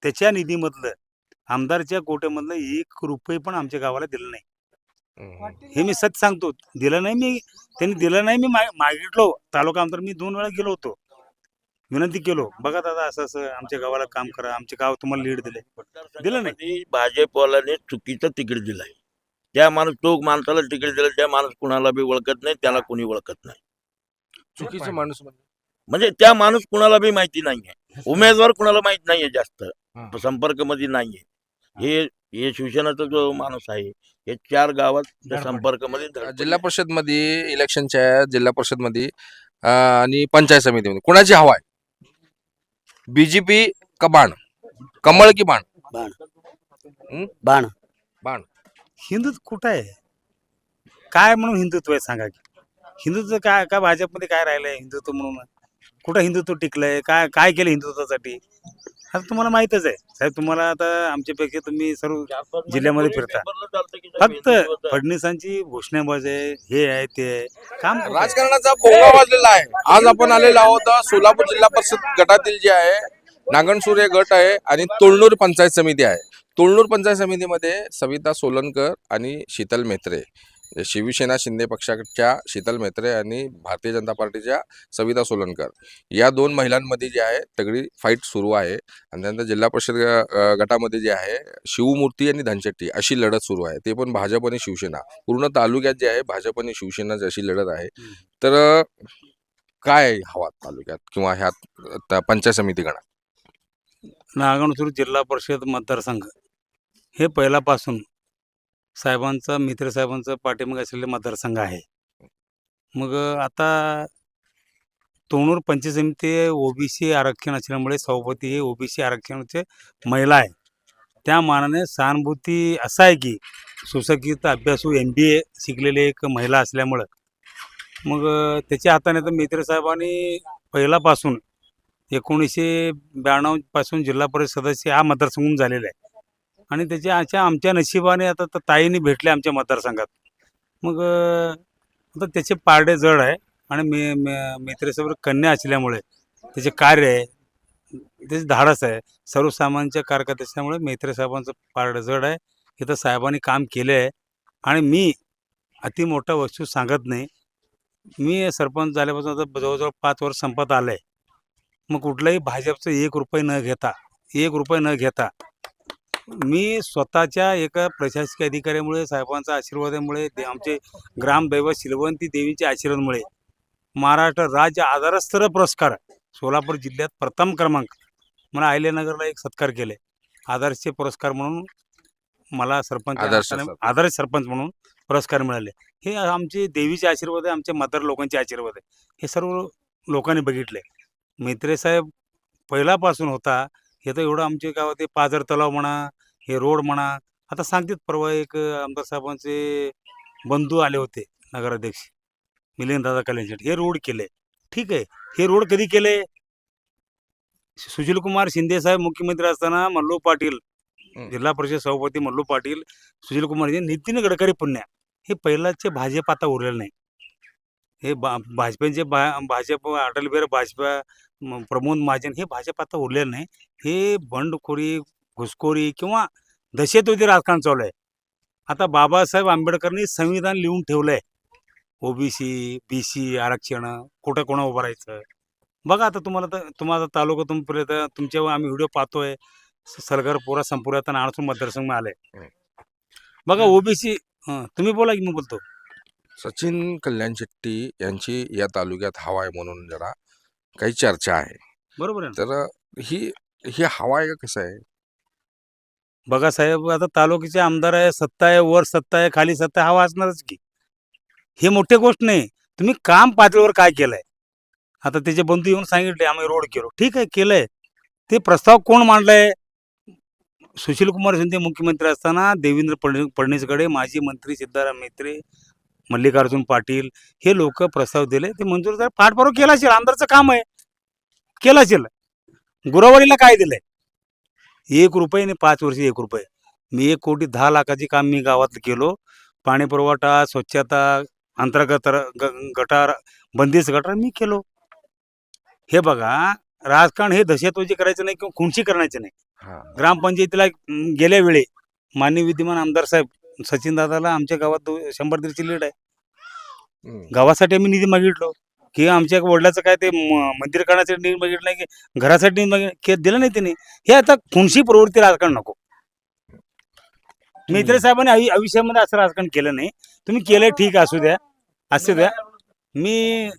त्याच्या निधीमधलं आमदारच्या कोट्यामधलं 1 रुपये पण आमच्या गावाला दिलं नाही. हे मी सच सांगतो. दिलं नाही मी. त्यांनी दिलं नाही. मी मागितलो तालुका आमदार मी 2 वेळा गेलो होतो. विनंती केलो, बघा दादा असं आमच्या गावाला काम करा, आमचे गाव तुम्हाला लीड दिले. दिलं नाही. भाजपवाल्याने चुकीचं तिकीट दिलंय. त्या माणसाला तिकीट दिलं, त्या माणूस कुणाला बी ओळखत नाही, त्याला कोणी ओळखत नाही. चुकीचं माणूस म्हणजे त्या माणूस कुणाला बी माहिती नाहीये. उमेदवार कुणाला माहित नाहीये, जास्त संपर्क मध्ये नाहीये. हे शिवसेनेचा जो माणूस आहे, हे 4 गावात संपर्क मध्ये. जिल्हा परिषद मध्ये इलेक्शनच्या जिल्हा परिषद मध्ये आणि पंचायत समितीमध्ये कोणाची हवा आहे? बीजेपी का बाण? कमळ की बाण? बाण. बाण. हिंदुत्व कुठं आहे? काय म्हणून हिंदुत्व आहे सांगा की? हिंदुत्व काय भाजपमध्ये काय राहिलंय हिंदुत्व म्हणून? कुठं हिंदुत्व टिकलंय? काय केलं हिंदुत्वासाठी? आता तुम्हाला माहितच आहे साहेब. तुम्हाला आता आमच्यापैकी तुम्ही सर्व जिल्ह्यामध्ये फिरता. फक्त फडणवीसांची घोषणाबाजी आहे, हे आहे ते आहे. काम कुठं आहे? राजकारणाचा भोंगा वाजलेला आहे. आज आपण आलेलो आहोत सोलापूर जिल्हा परिषद गटातील जे आहे नागणसूर हे गट आहे आणि तोळनूर पंचायत समिती आहे. तोळनूर पंचायत समितीमध्ये सविता सोलनकर आणि शीतल म्हेत्रे, शिवसेना शिंदे पक्षाच्या शीतल म्हेत्रे आणि भारतीय जनता पार्टीच्या सविता सोलनकर या 2 महिलांमध्ये जे आहे तगडी फाईट सुरू आहे. आणि त्यानंतर जिल्हा परिषद गटामध्ये जे आहे शिवमूर्ती आणि धनशेट्टी अशी लढत सुरू आहे. ते पण भाजप आणि शिवसेना. पूर्ण तालुक्यात जे आहे भाजप आणि शिवसेना अशी लढत आहे. तर काय हवा तालुक्यात किंवा ह्या पंचायत समिती गणात? नागणसूर जिल्हा परिषद मतदारसंघ हे पहिल्यापासून साहेबांचा मित्र साहेबांचा पाठिंबा असलेले मतदारसंघ आहे. मग आता तोंडूर पंचायत समिती ओबीसी आरक्षण असल्यामुळे सभापती हे ओबीसी आरक्षणाचे महिला आहे. त्या मानाने सहानुभूती असं आहे की सुशिक्षित अभ्यासू MBA शिकलेली एक महिला असल्यामुळं मग त्याच्या हाताने तर मित्र साहेबांनी पहिल्यापासून 1992 पासून जिल्हा परिषद सदस्य हा मतदारसंघून झालेला आहे. आणि त्याच्या आमच्या नशिबाने आता तर ताईंनी भेटले आमच्या मतदारसंघात. मग आता त्याचे पारडे जड आहे आणि मित्रसाहेब कन्या असल्यामुळे त्याचे कार्य आहे, त्याचे धाडस आहे, सर्वसामान्यांच्या कार्यकर्ते असल्यामुळे मित्रसाहेबांचं पारडं जड आहे. इथं साहेबांनी काम केले आहे आणि मी अति मोठा वस्तू सांगत नाही. मी सरपंच झाल्यापासून आता जवळजवळ 5 वर्ष संपत आलं आहे. मग कुठलाही भाजपचं 1 रुपये न घेता मी स्वतःच्या एका प्रशासकीय अधिकाऱ्यामुळे साहेबांच्या आशीर्वादामुळे आमचे ग्रामदैवत शिलवंती देवीच्या आशीर्वादामुळे महाराष्ट्र राज्य आदर्शस्तरीय पुरस्कार सोलापूर जिल्ह्यात प्रथम क्रमांक मला अहिल्यानगरला एक सत्कार केले. आदर्श पुरस्कार म्हणून मला आदर्श सरपंच म्हणून पुरस्कार मिळाले. हे आमचे देवीचे आशीर्वाद आहे, आमच्या मतदार लोकांचे आशीर्वाद आहे. हे सर्व लोकांनी बघितले. मित्रे साहेब पहिल्यापासून होता. हे तर एवढं आमच्या गावात पाझर तलाव म्हणा, हे रोड म्हणा. आता सांगतात परवा एक आमदार साहेबांचे बंधू आले होते नगराध्यक्ष मिलिंददादा कल्याणशेठ. हे रोड केले, ठीक आहे. हे रोड कधी केले? सुशीलकुमार शिंदे साहेब मुख्यमंत्री असताना मल्लू पाटील जिल्हा परिषद सभापती मल्लू पाटील, सुशीलकुमार नितीन गडकरी पुण्या हे पहिलाचे भाजप आता उरलेलं नाही. हे भाजपचे भाजप अटल बिहारी वाजपेयी, प्रमोद महाजन हे भाजप आता उरलेलं नाही. हे बंडखोरी, घुसखोरी किंवा दहशतवादी राजकारण चालू आहे. आता बाबासाहेब आंबेडकरांनी संविधान लिहून ठेवलं आहे. ओबीसी BC आरक्षण कुठं कोणा उभं राहायचं बघा. आता तुम्हाला तालुका तुमच्या आम्ही व्हिडिओ पाहतोय. सलगर पोरा संपूर्ण नाणसूर मतदारसंघ आले बघा. ओबीसी तुम्ही बोला की मी बोलतो. सचिन कल्याण शेट्टी यांची या तालुक्यात हवा आहे म्हणून जरा काही चर्चा आहे. बरोबर आहे. तर ही हवा आहे का कसं आहे? बघा साहेब, आता तालुक्याचे आमदार आहे, सत्ता आहे, वर सत्ता आहे, खाली सत्ता हवा असणारच की. हे मोठी गोष्ट नाही. तुम्ही काम पातळीवर काय केलंय? आता त्याचे बंधू येऊन सांगितले आम्ही रोड केलो, ठीक आहे केलंय. ते प्रस्ताव कोण मांडलाय? सुशीलकुमार शिंदे मुख्यमंत्री असताना देवेंद्र फडणवीसकडे माजी मंत्री सिद्धाराम म्हेत्रे, मल्लिकार्जुन पाटील हे लोक प्रस्ताव दिले. ते मंजूर झाले. पाठपुरावा केला असेल, आमदारचं काम आहे, केला असेल. गुरावरीला काय दिलंय? 1 रुपये आणि 5 वर्ष 1 रुपये. मी 1,10,00,000 काम मी गावात केलो. पाणी पुरवठा, स्वच्छता, अंतर्गत गटार, बंदिस्त गटार मी केलो. हे बघा, राजकारण हे दहशतवादी करायचं नाही किंवा खुनशी करायचं नाही. हा. ग्रामपंचायतीला गेल्या वेळी माननीय विद्यमान आमदार साहेब सचिन दादाला आमच्या गावात 100 लीड आहे. हम्म. गावासाठी आम्ही निधी मागितलो की आमच्या वडिलाचं काय ते मंदिर करण्यासाठी निधी मागितलं नाही की घरासाठी निधी मागितलं दिलं नाही त्यांनी. हे आता खुनशी प्रवृत्ती राजकारण नको. मित्र साहेबांनी आयुष्यामध्ये असं राजकारण केलं नाही. तुम्ही केलंय ठीक असू द्या. मी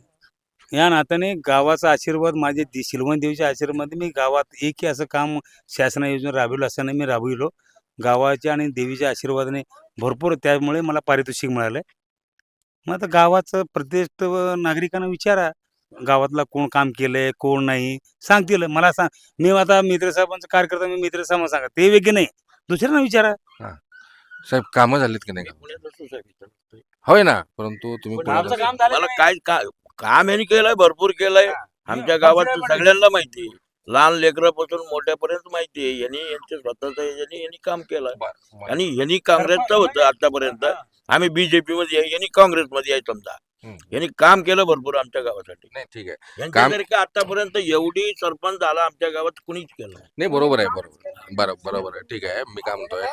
या नात्याने गावाचा आशीर्वाद माझे शिलवण देवीच्या आशीर्वाद मी गावात एकही असं काम शासन योजना राबविलं असं नाही. मी राबविलो गावाच्या आणि देवीच्या आशीर्वादाने भरपूर. त्यामुळे मला पारितोषिक मिळालंय. मग आता गावाचं प्रत्येक नागरिकांना विचारा गावातला कोण काम केलंय कोण नाही सांगतील. मला सांग, मी आता मित्र साहेबांचं कार्यकर्ता, मी मित्र साहेब सांगा ते वेगळे नाही, दुसऱ्यांना विचारा. साहेब कामं झालीत की नाही? पुण्यात असतो साहेब इथं. होय ना, परंतु तुम्ही पण पुण्यात आमचं असता. काम झालं मला नाही. काय काम यांनी केलंय, भरपूर केलंय. आमच्या गावात सगळ्यांना माहिती आहे. लहान लेकरापासून मोठ्यापर्यंत माहिती आहे. यांचे स्वतःच यांनी काम केलं. बरं. आणि यांनी काँग्रेसचं होतं आतापर्यंत. आम्ही बीजेपी मध्ये आहे, यांनी काँग्रेसमध्ये आहे समजा. हम्म. यांनी काम केलं भरपूर आमच्या गावासाठी. नाही ठीक आहे. यांच्यासारखं आतापर्यंत एवढी सरपंच झाला आमच्या गावात कुणीच केलं नाही. नाही बरोबर आहे. बरोबर आहे. ठीक आहे. मी काय म्हणतोय,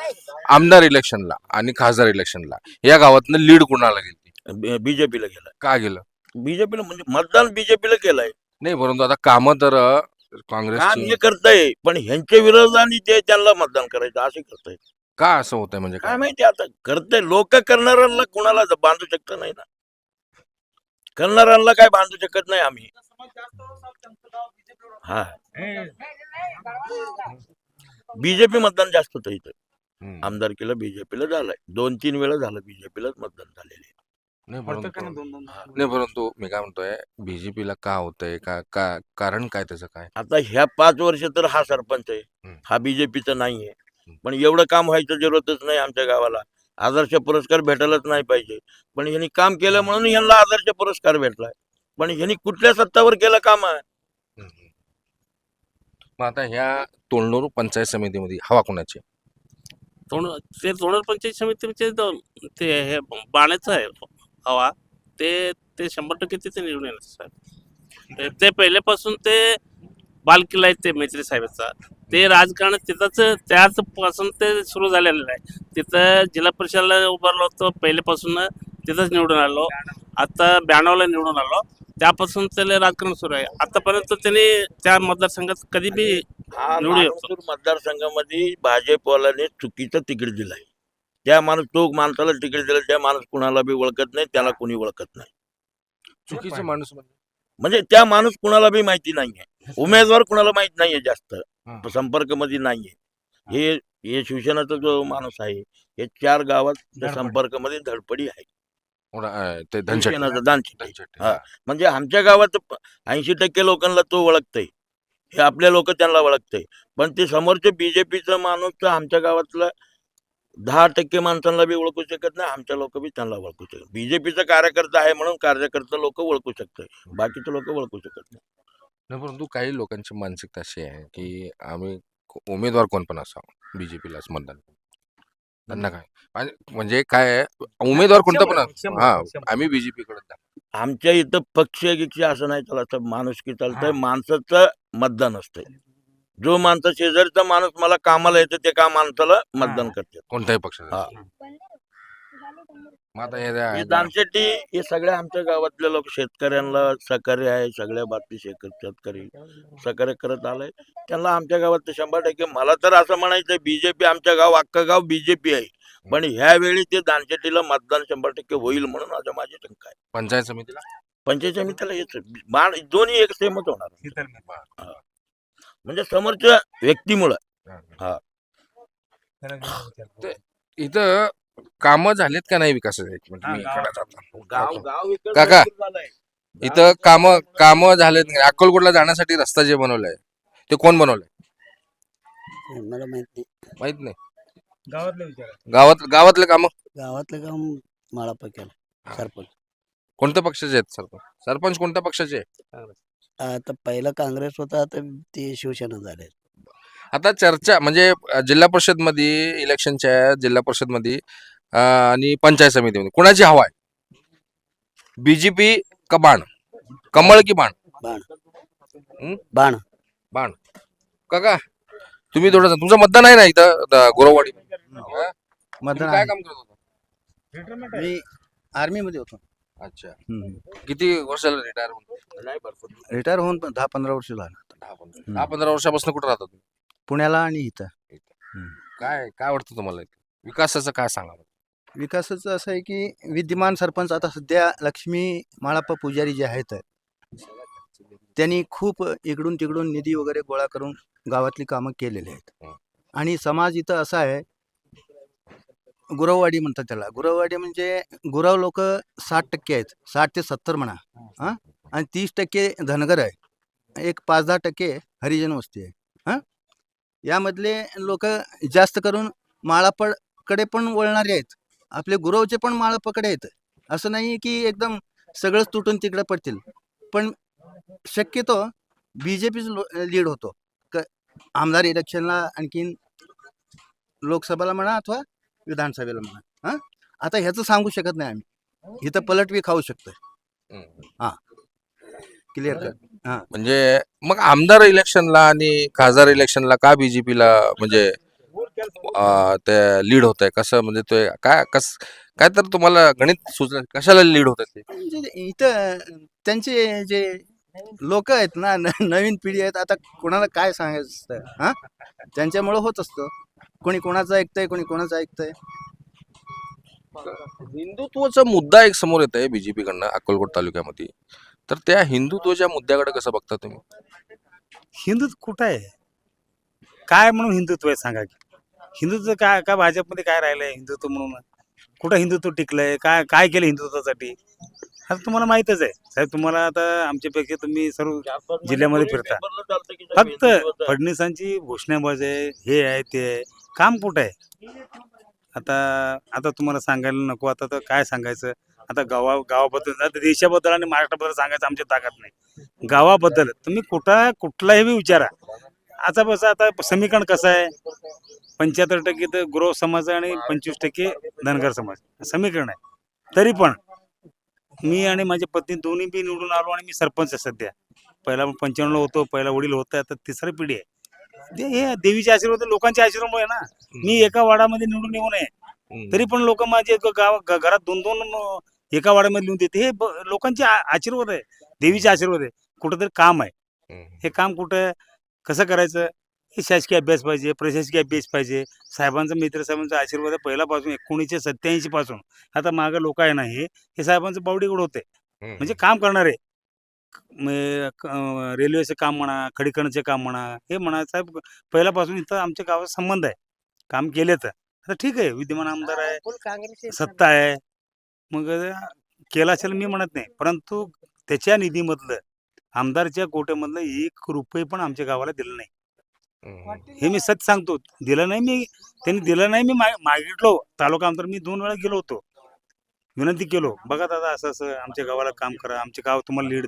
आमदार इलेक्शनला आणि खासदार इलेक्शनला या गावातनं लीड कोणाला गेली? बीजेपीला गेलं. का गेलं? बीजेपीला म्हणजे मतदान बीजेपीला केलंय. नाही, परंतु आता कामं तर काम काँग्रेसची. हे करताय, पण ह्यांच्या विरोधाने ते त्यांना मतदान करायचं असे करताय. का असं होतंय म्हणजे काय काय? माहिती आता करताय. लोक करणाऱ्यांना कुणाला बांधू शकत नाही ना. करणाऱ्यांना काय बांधू शकत नाही आम्ही. हा, बीजेपी मतदान जास्त होतं इथं. हम्म. आमदारकीला बीजेपीला झालंय. 2-3 वेळा झालं बीजेपीलाच मतदान झालेले. नाही प्रत्येकाने परंतु दोन-दोन. नाही परंतु मी काय म्हणतोय, बीजेपीला का होतंय? कारण काय त्याचं काय? आता ह्या 5 वर्ष तर हा सरपंच आहे, हम्म. हा बीजेपीचा नाहीये. पण एवढं काम व्हायचं जरूरतच नाही आमच्या गावाला. आदर्श पुरस्कार भेटायलाच नाही पाहिजे, पण यांनी काम केलं म्हणून यांना आदर्श पुरस्कार भेटलाय. पण यांनी कुठल्या सत्तावर केलं काम? हम्म. मग आता ह्या तोंडूर पंचायत समितीमध्ये हवा कोणाची? तोंडर पंचायत समितीचे ते हे बाण्याचं आहे हवा. ते 100% तिथे निवडून येणार साहेब. ते पहिल्यापासून ते बालकिल्ला आहे ते मैत्री साहेबांचा. ते राजकारण त्याच पासून ते सुरू झालेलं आहे. तिथं जिल्हा परिषदेला उभारलो होतो पहिल्यापासून, तिथंच निवडून आलो. आता 92ला निवडून आलो. त्यापासून त्याला राजकारण सुरू आहे. आतापर्यंत त्यांनी त्या मतदारसंघात कधी बी हा निवडून येतो. नागपूर मतदारसंघामध्ये भाजपवाल्याने चुकीचं तिकीट दिलंय. त्या माणसाला तिकीट दिलं, त्या माणूस कुणाला बी ओळखत नाही, त्याला कोणी ओळखत नाही. चुकीचं माणूस म्हणजे त्या माणूस कुणाला बी माहिती नाहीये. उमेदवार कुणाला माहित नाहीये, जास्त संपर्क मध्ये नाहीये. हे शिवसेनाचा जो माणूस आहे, हे 4 गावात संपर्क मध्ये धडपडी आहे. ते धनशेट्टी. शिवसेनाचा दानशेट्टी. धनशेट्टी. हा. म्हणजे आमच्या गावात 80% लोकांना तो ओळखतय. हे आपल्या लोक त्यांना ओळखतय. पण ते समोरचे बीजेपीचा माणूस तर आमच्या गावातला 10% माणसांना बी ओळखू शकत नाही. आमच्या लोक बी त्यांना ओळखू शकत. बीजेपीचा कार्यकर्ता आहे म्हणून कार्यकर्ता लोक ओळखू शकतात, बाकीचे लोक ओळखू शकत नाही. नाही, परंतु काही लोकांची मानसिकता अशी आहे की आम्ही उमेदवार कोण पण असावं बीजेपीलाच मतदान. त्यांना काय म्हणजे काय आहे, उमेदवार कोणता पण आम्ही बीजेपीकडे जा. आमच्या इथं पक्ष गिक्ष असं नाही चालत. माणुसकी चालतंय, माणसाचं मतदान असतंय. जो माणसा शेजारचा माणूस मला कामाला येतं ते का माणसाला मतदान करते. कोणत्याही पक्षाचा. हा. मग आता हे दानशेट्टी हे सगळ्या आमच्या गावातले लोक शेतकऱ्यांना सहकार्य आहे. सगळ्या बाबतीत शेतकरी सहकार्य करत आलाय. त्यांना आमच्या गावात 100%. मला तर असं म्हणायचं बीजेपी आमच्या अख्खं गाव बीजेपी आहे. पण ह्यावेळी ते दानशेट्टीला मतदान 100% होईल म्हणून आता माझी शंका आहे. पंचायत समितीला पंचायत समितीला हेच दोन्ही एक सेमच होणार. म्हणजे समोरच्या व्यक्तीमुळं. इथं कामं झालेत का नाही विकासाचे? एक मिनिट, मी इकडे जातो. गाव काका, इथं कामं झालेत का? अक्कलकोटला जाण्यासाठी रस्ता जे बनवलाय ते कोण बनवलाय? मला माहित नाही. माहित नाही. गावातले विचारा. गावातले कामं गावातलं काम माळापा केलं सरपंच. कोणत्या पक्षाचे आहेत? सरपंच कोणत्या पक्षाचे आहे? आता पहिला काँग्रेस होता, आता ते शिवसेना झाले. आता चर्चा म्हणजे जिल्हा परिषद मध्ये इलेक्शनच्या जिल्हा परिषद मध्ये आणि पंचायत समितीमध्ये कोणाची हवा आहे? बीजेपी का बाण? कमळ की बाण? बाण हं? बाण बाण काका तुम्ही थोडं तुमचं मतदान आहे ना इथं गोरवाडी मतदान काय आहे. काम करत होता मी आर्मी मध्ये होतो. अच्छा किती वर्षाला रिटायर रिटायर होऊन 10-15 वर्ष झालं. 10-15 वर्षापासून कुठे राहता तुम्ही पुण्याला आणि इथं. काय काय वाटतं तुम्हाला इथं? विकासाचं काय सांगा विकासाचं असं आहे की विद्यमान सरपंच आता सध्या लक्ष्मी माळाप्पा पुजारी जे आहेत त्यांनी खूप इकडून तिकडून निधी वगैरे गोळा करून गावातली कामं केलेली आहेत. आणि समाज इथं असा आहे, गुरववाडी म्हणतात त्याला. गुरववाडी म्हणजे गुरव लोक 60% आहेत, 60 ते 70 म्हणा. हां, आणि 30% धनगर आहे, एक 5-10% हरिजन वस्ती आहे. हां, यामधले लोक जास्त करून माळापकडे पण वळणारे आहेत. आपले गुरवचे पण माळापकडे आहेत. असं नाही की एकदम सगळंच तुटून तिकडे पडतील, पण शक्यतो बीजेपीच लीड होतो आमदार इलेक्शनला, आणखीन लोकसभेला म्हणा अथवा विधानसभेला म्हणा. आता ह्याचं सांगू शकत नाही आम्ही, इथं पलट बी खाऊ शकतोय. क्लिअर कर. म्हणजे मग आमदार इलेक्शनला आणि खासदार इलेक्शनला का बीजेपीला म्हणजे ते लीड होत आहे कसं म्हणजे ते काय तर तुम्हाला गणित सुचलं कशाला लीड होत आहे ते म्हणजे इथं त्यांचे जे लोक आहेत ना, नवीन पिढी आहेत, आता कोणाला काय सांगायचं असतं. त्यांच्यामुळं होत असतं. कोणी कोणाचं ऐकतंय, कोणी कोणाचं ऐकतंय. हिंदुत्वाचा मुद्दा एक समोर येत आहे बीजेपी कडनं अक्कलकोट तालुक्यामध्ये, तर त्या हिंदुत्वाच्या मुद्द्याकडे कसं बघता तुम्ही? हिंदुत्व कुठं आहे? काय म्हणून हिंदुत्व आहे सांगा की? हिंदुत्व काय काय भाजपमध्ये काय राहिलंय हिंदुत्व म्हणून? कुठं हिंदुत्व टिकलंय? काय काय केलं हिंदुत्वासाठी? आता तुम्हाला माहितच आहे साहेब. तुम्हाला आता आमच्यापैकी तुम्ही सर्व जिल्ह्यामध्ये फिरता. फक्त फडणवीसांची घोषणाबाजी आहे, हे आहे ते आहे. काम कुठं आहे? आता आता तुम्हाला सांगायला नको, आता तर काय सांगायचं. आता गावाबद्दल, आता देशाबद्दल आणि महाराष्ट्राबद्दल सांगायचं आमच्या ताकद नाही. गावाबद्दल तुम्ही कुठलाही विचारा. आता बस आता समीकरण कसं आहे, 75% तर गुरव समाज आहे आणि 25% धनगर समाज समीकरण आहे. तरी पण मी आणि माझी पत्नी दोन्ही बी निवडून आलो आणि मी सरपंच आहे सध्या. पहिला 95 होतो, पहिला वडील होते, आता तिसरी पिढी आहे. हे देवीचे आशीर्वाद, लोकांच्या आशीर्वाद आहे ना. मी एका वाडामध्ये निवडून येऊ नये तरी पण लोक माझे घरात 2-2 एका वाड्यामध्ये लिहून देते. हे लोकांचे आशीर्वाद आहे, देवीचे आशीर्वाद आहे. कुठंतरी काम आहे. हे काम कुठं कसं करायचं, हे शासकीय अभ्यास पाहिजे, प्रशासकीय अभ्यास पाहिजे. साहेबांचा, मित्र साहेबांचा आशीर्वाद आहे पहिल्यापासून 1987 पासून. आता मागं लोक आहे ना, हे साहेबांचं बावडीगड होते. म्हणजे काम करणारे, रेल्वेचं काम म्हणा, खडीकरणाचे काम म्हणा, हे म्हणा साहेब पहिल्यापासून इथं आमच्या गावाचा संबंध आहे. काम केले तर आता ठीक आहे, विद्यमान आमदार आहे, सत्ता आहे, मग केला असेल मी म्हणत नाही. परंतु त्याच्या निधीमधलं, आमदारच्या कोट्यामधलं 1 रुपये पण आमच्या गावाला दिलं नाही. हे मी सत्य सांगतो. दिलं नाही मी, त्यांनी दिलं नाही. मी मागितलो तालुका आमदार, मी 2 वेळा गेलो होतो, विनंती केलो, बघा दादा असं असं आमच्या गावाला काम करा, आमचे गाव तुम्हाला लीड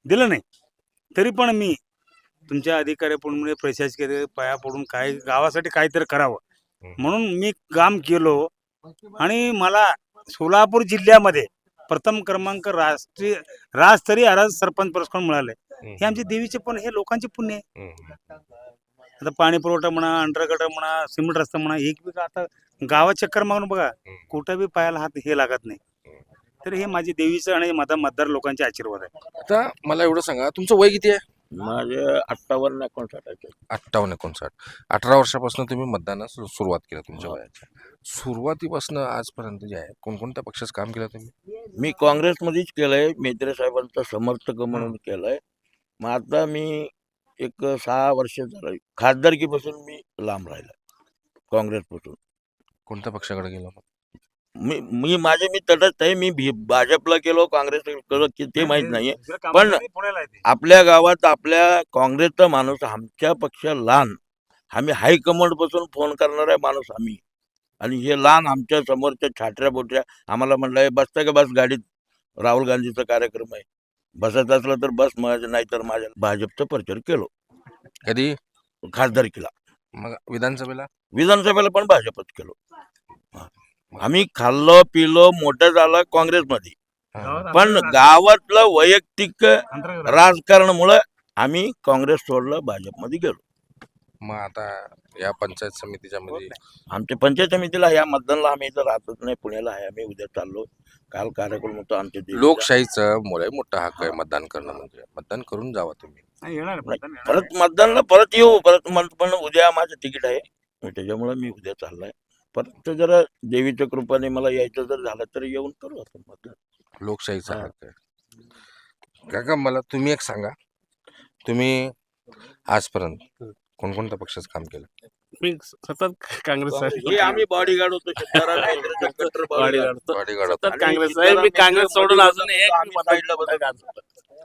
दिलं नाही. तरी पण मी तुमच्या अधिकाऱ्यापुढे प्रशासकीय पाया पडून काय गावासाठी काहीतरी करावं म्हणून मी काम केलो. आणि मला सोलापूर जिल्ह्यामध्ये प्रथम क्रमांक राष्ट्रस्तरीय सरपंच पुरस्कार मिळाले. हे आमचे देवीचे पण, हे लोकांचे पुण्य आहे. आता पाणी पुरवठा म्हणा, अंडरगटर म्हणा, सिमेंट रस्ता म्हणा, एक बी आता गावात चक्कर मागून बघा, कुठं बी पायाला हात हे लागत नाही. तर हे माझे देवीचं आणि माझा मतदार लोकांचे आशीर्वाद आहे. आता मला एवढं सांगा, तुमचं वय किती आहे? माझे 58-59 58-59. 18 वर्षापासून तुम्ही मतदानास सुरुवात केली. तुमच्या वयाच्या सुरुवातीपासून आजपर्यंत जे आहे कोणकोणत्या पक्षाचं काम केलं तुम्ही? मी काँग्रेसमध्येच केलंय, मेत्रे साहेबांचा समर्थक म्हणून केलंय. मग आता मी एक 6 वर्ष झालं खासदारकीपासून मी लांब राहिलो काँग्रेसपासून. कोणत्या पक्षाकडे गेला मग? मी मी तटस्थ आहे. मी भाजपला केलो, काँग्रेस केलो ते माहित नाहीये. पण पुण्याला आहे. आपल्या गावात आपल्या काँग्रेसचा माणूस, आमच्या पक्ष लहान, आम्ही हायकमांड पासून फोन करणारा माणूस आम्ही. आणि हे लहान आमच्या समोरच्या छाटऱ्या बोटऱ्या आम्हाला म्हणलंय बसता का बस गाडीत, राहुल गांधीचा कार्यक्रम आहे, बसत असलं तर बस, नाही तर माझ्या भाजपचा प्रचार केलो. कधी खासदारकीला, मग विधानसभेला पण भाजपच केलो. आम्ही खाल्लो पिलो मोठं झालं काँग्रेसमध्ये, पण गावातलं वैयक्तिक राजकारणामुळे आम्ही काँग्रेस सोडलं, भाजपमध्ये गेलो. मग आता या पंचायत समितीच्या मध्ये आमच्या पंचायत समितीला या मतदानला आम्ही इथं राहतच नाही, पुण्याला आहे. आम्ही उद्या चाललो. काल कार्यक्रम होता आमच्या देवीचा. लोकशाहीचं मोठा हक्क आहे मतदान करणं, म्हणजे मतदान करून जावा तुम्ही. परत मतदानला परत येऊ. पण उद्या माझं तिकीट आहे, त्याच्यामुळे मी उद्या चाललाय. परत जरा देवीच्या कृपाने मला यायचं जर झालं तर येऊन करू आपण मतदान. लोकशाहीचा हा. हक्क आहे. काका मला तुम्ही एक सांगा, तुम्ही आजपर्यंत कोणकोणत्या पक्षाचं काम केलं? मी सतत काँग्रेस आहे. हे आम्ही बॉडीगार्ड होतो. सिद्धाराम यात्रेचा कट्टर bodyguard. बॉडीगार्ड सतत आणि काँग्रेस आहे. मी सिद्धाराम काँग्रेस सोडून यात्रेमध्ये अजून एक आम्ही साईडला बसत होतो.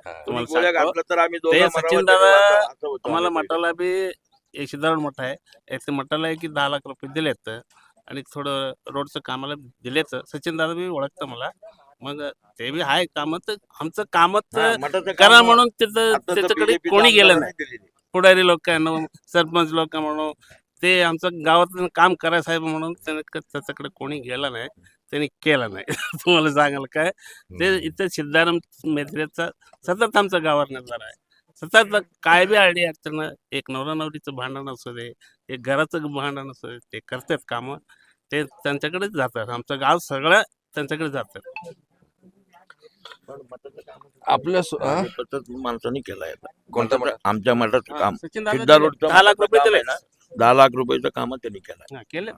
तुम्हाला तुम्ही गोळ्या सांगतो, घातलं तर आम्ही ते दोघं सचिन मरावं दादा तेव्हा असं होतं आम्हाला आम्ही मठाला बी एक सिद्धार्थ मठ आहे. एक ते मठाला आहे की 10 लाख रुपये दिलेत आणि थोडं रोडचं कामाला दिलेत. सचिन दादा बी ओळखतं मला. मग ते बी आहे कामं, तर आमचं कामच हा, मठाचं करा काम म्हणून तिथं आता तर त्याच्याकडे BJP चं कोणी गेलं आमदारांनी नाही. दिलेली. पुढारी लोक म्हणून, सरपंच लोक म्हणून, ते आमचं गावातलं काम करा साहेब म्हणून त्याच्याकडे कोणी गेलं नाही, त्यांनी केलं नाही. तुम्हाला सांगाल काय, ते इथं सिद्धाराम मेत्रेचा सतत आमचा गावात निर्धार आहे. सतत काय बी अडी अडचण, एक नवरा नवरीचं भांडण असू दे, एक घराचं भांडण असू दे, ते करतात कामं. ते त्यांच्याकडेच जातात. आमचं गाव सगळं त्यांच्याकडे जातं. आपल्या आम्ही सतत माणसांनी केलाय आता. कोणत्या मठाचं- आमच्या मठाचं काम सचिन दादा सिद्धा रोडचं 10 लाख रुपये काम दिले आहे ना, 10 लाख रुपयाचं काम त्यांनी केलंय. केले.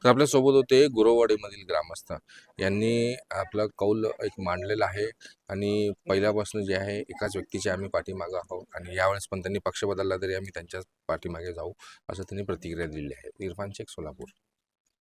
आपल्या सोबत होते गुरववाडीमधील ग्रामस्थ, यांनी आपला कौल एक मांडलेला आहे आणि पहिल्यापासून जे आहे एकाच व्यक्तीचे आम्ही पाठीमागे आहोत आणि यावेळेस पण त्यांनी पक्ष बदलला तरी आम्ही त्यांच्याच पाठीमागे जाऊ, असं त्यांनी प्रतिक्रिया दिली आहे. इरफान शेख, सोलापूर.